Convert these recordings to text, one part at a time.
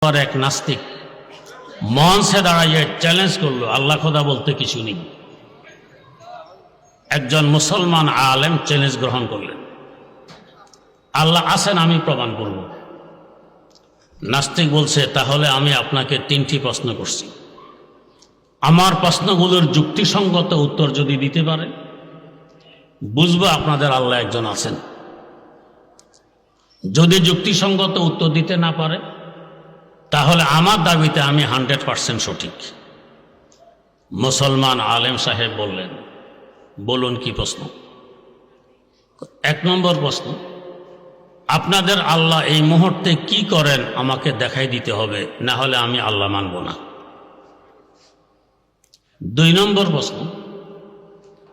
আর এক নাস্তিক মঞ্চে দাঁড়াইয়ে চ্যালেঞ্জ করলো, আল্লাহ খোদা বলতে কিছু নেই। একজন মুসলমান আলেম চ্যালেঞ্জ গ্রহণ করলেন, আল্লাহ আছেন, আমি প্রমাণ করব। নাস্তিক বলছে, তাহলে আমি আপনাকে 3টি প্রশ্ন করছি, আমার প্রশ্নগুলোর যুক্তিসঙ্গত উত্তর যদি দিতে পারে বুঝবো আপনাদের আল্লাহ একজন আছেন। যদি যুক্তিসঙ্গত উত্তর দিতে না পারে তাহলে আমার দাবিতে আমি 100% সঠিক। মুসলমান আলেম সাহেব বললেন, বলুন কি প্রশ্ন? 1 নম্বর প্রশ্ন, আপনাদের আল্লাহ এই মুহূর্তে কি করেন আমাকে দেখাই দিতে হবে, না হলে আমি আল্লাহ মানব না। 2 নম্বর প্রশ্ন,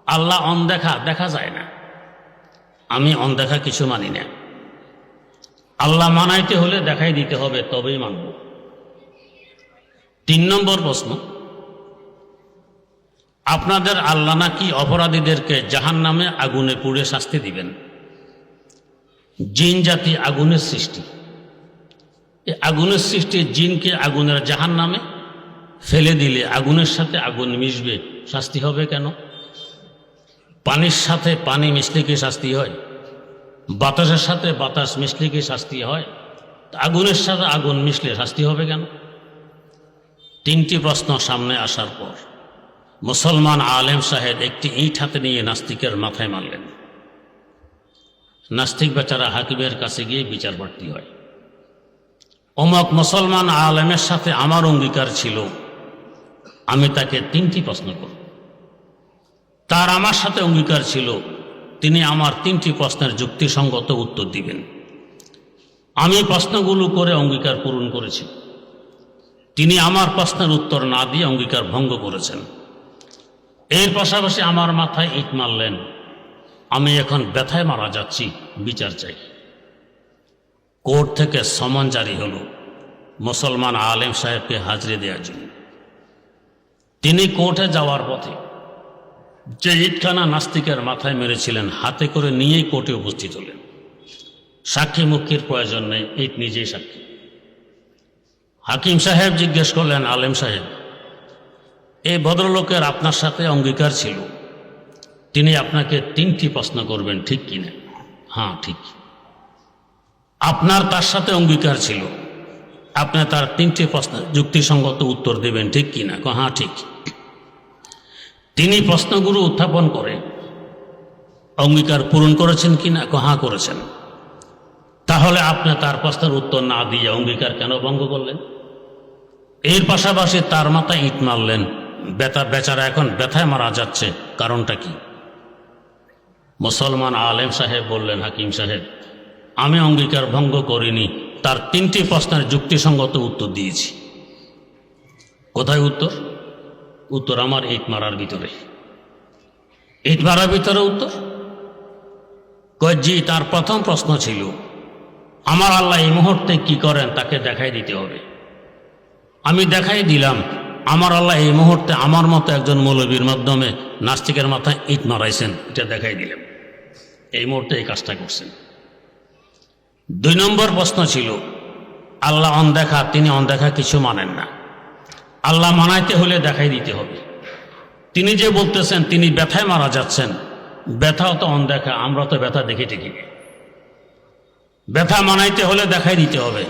আল্লাহ অনদেখা, দেখা যায় না, আমি অনদেখা কিছু মানি না, আল্লাহ মানাইতে হলে দেখাই দিতে হবে, তবেই মানব। 3 নম্বর প্রশ্ন, আপনাদের আল্লাহ নাকি অপরাধীদেরকে জাহান্নামে আগুনে পুড়ে শাস্তি দিবেন। জিন জাতি আগুনের সৃষ্টি, এই আগুনের সৃষ্টি জিনকে আগুনের জাহান্নামে ফেলে দিলে আগুনের সাথে আগুন মিশবে, শাস্তি হবে কেন? পানির সাথে পানি মিশলে কি শাস্তি হয়? বাতাসের সাথে বাতাস মিশলে কি শাস্তি হয়? আগুনের সাথে আগুন মিশলে শাস্তি হবে কেন? 3টি প্রশ্ন সামনে আসার পর মুসলমান আলেম সাহেব একটি ইট হাতে নিয়ে নাস্তিকের মাথায় মারলেন। নাস্তিক বেচারা হাকিমের কাছে গিয়ে বিচার প্রার্থী হয়। অমুক মুসলমান আলেমের সাথে আমার অঙ্গীকার ছিল, আমি তাকে 3টি প্রশ্ন করব। তার আমার সাথে অঙ্গীকার ছিল, তিনি আমার 3টি প্রশ্নের যুক্তিসঙ্গত উত্তর দিবেন। আমি প্রশ্নগুলো করে অঙ্গীকার পূরণ করেছি, তিনি আমার প্রশ্নের উত্তর না দিয়ে অঙ্গীকার ভঙ্গ করেছেন। এর পাশাপাশি আমার মাথায় ইট মারলেন, আমি এখন ব্যথায় মারা যাচ্ছি, বিচার চাই। কোর্ট থেকে সমন জারি হলো মুসলমান আলেম সাহেবকে হাজিরে দেওয়ার জন্য। তিনি কোর্টে যাওয়ার পথে যে ইটখানা নাস্তিকের মাথায় মেরেছিলেন হাতে করে নিয়েই কোর্টে উপস্থিত হলেন। সাক্ষী মুক্তির প্রয়োজন নেই, ইট নিজেই সাক্ষী। হাকিম সাহেব জিজ্ঞেস করলেন, আলেম সাহেব, এই ভদ্রলোকের আপনার সাথে অঙ্গীকার ছিল, তিনি আপনাকে 3টি প্রশ্ন করবেন, ঠিক কিনা? হ্যাঁ ঠিক। আপনার তার সাথে অঙ্গীকার ছিল, আপনি তার 3টি প্রশ্নের যুক্তিসঙ্গত উত্তর দেবেন, ঠিক কিনা? হ্যাঁ ঠিক। তিনি প্রশ্নগুলো উত্থাপন করে অঙ্গীকার পূরণ করেছেন কিনা? হ্যাঁ করেছেন। তাহলে আপনি তার প্রশ্নের উত্তর না দিয়ে অঙ্গীকার কেন ভঙ্গ করলেন? এর পাশাপাশি তার মাথায় ইট মারলেন, বেচারা এখন ব্যথায় মারা যাচ্ছে, কারণটা কি? মুসলমান আলেম সাহেব বললেন, হাকিম সাহেব, আমি অঙ্গীকার ভঙ্গ করিনি, তার 3টি প্রশ্নের যুক্তিসঙ্গত উত্তর দিয়েছি। কোথায় উত্তর? উত্তর আমার ইট মারার ভিতরে। ইট মারার ভিতরে উত্তর? জি, তার প্রথম প্রশ্ন ছিল, আমার আল্লাহ এই মুহূর্তে কি করেন তাকে দেখাই দিতে হবে। আমি দেখাই দিলাম, আমার আল্লাহ এই মুহূর্তে আমার মতো একজন মৌলবীর মাধ্যমে নাস্তিকের মাথায় ইট মারাইছেন, এটা দেখাই দিলাম, এই মুহূর্তে এই কাজটা করছেন। 2 নম্বর প্রশ্ন ছিল, আল্লাহ অনদেখা, তিনি অনদেখা কিছু মানেন না, আল্লাহ মানাইতে হলে দেখাই দিতে হবে। তিনি যে বলতেছেন তিনি ব্যথায় মারা যাচ্ছেন, ব্যথাও তো অনদেখা, আমরা তো ব্যথা দেখি ঠিকই। ব্যথা মানাইতে হলে দেখাই দিতে হবে,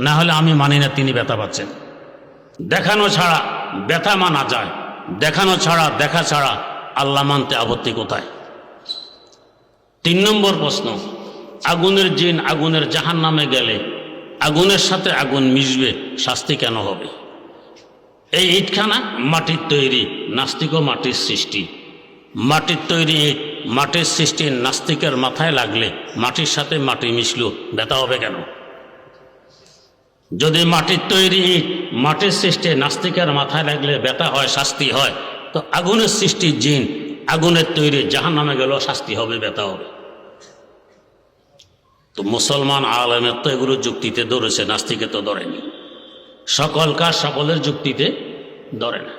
না হলে আমি মানি না তিনি ব্যথা পাচ্ছেন। দেখানো ছাড়া ব্যথা মানা যায়, দেখানো ছাড়া, দেখা ছাড়া আল্লাহ মানতে আপত্তি কোথায়? 3 নম্বর প্রশ্ন, আগুনের জিন আগুনের জাহান্নামে গেলে আগুনের সাথে আগুন মিশবে, শাস্তি কেন হবে? এই ইটখানা মাটির তৈরি, নাস্তিকও মাটির সৃষ্টি। মাটির তৈরি ইট, মাটির সৃষ্টি নাস্তিকের মাথায় লাগলে মাটির সাথে মাটি মিশলো, ব্যথা হবে কেন? যদি মাটির তৈরি ইট, মাটির সৃষ্টি নাস্তিকের মাথায় লাগলে ব্যথা হয়, শাস্তি হয়, তো আগুনের সৃষ্টি জিন আগুনের তৈরি জাহান্নামে গেলেও শাস্তি হবে, ব্যথা হবে। তো মুসলমান আলেমের তো এগুলো যুক্তিতে ধরেছে, নাস্তিকে তো ধরেনি। সকল কাজ সকলের যুক্তিতে ধরে না।